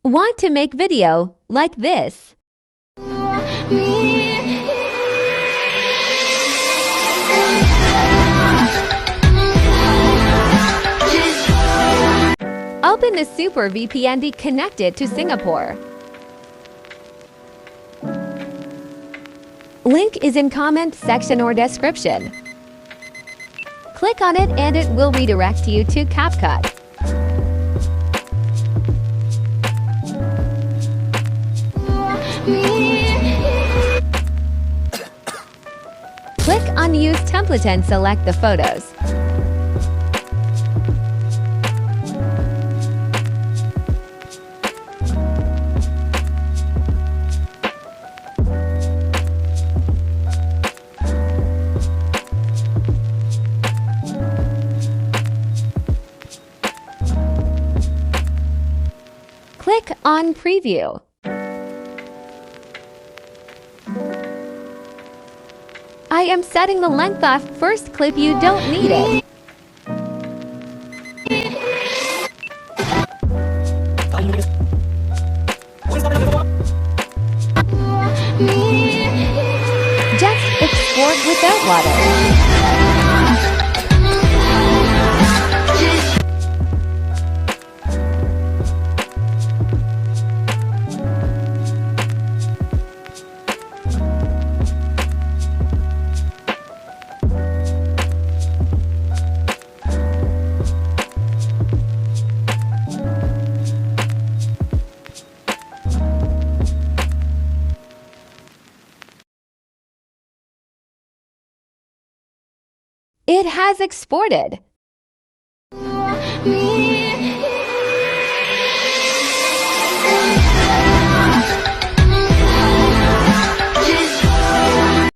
Want to make video like this? Open the SuperVPN to connect it to Singapore. Link is in comment section or description. Click on it and it will redirect you to Capcut. Click on Use Template and select the photos. Click on Preview. I am setting the length off first clip, you don't need it. Just export without water. It has exported.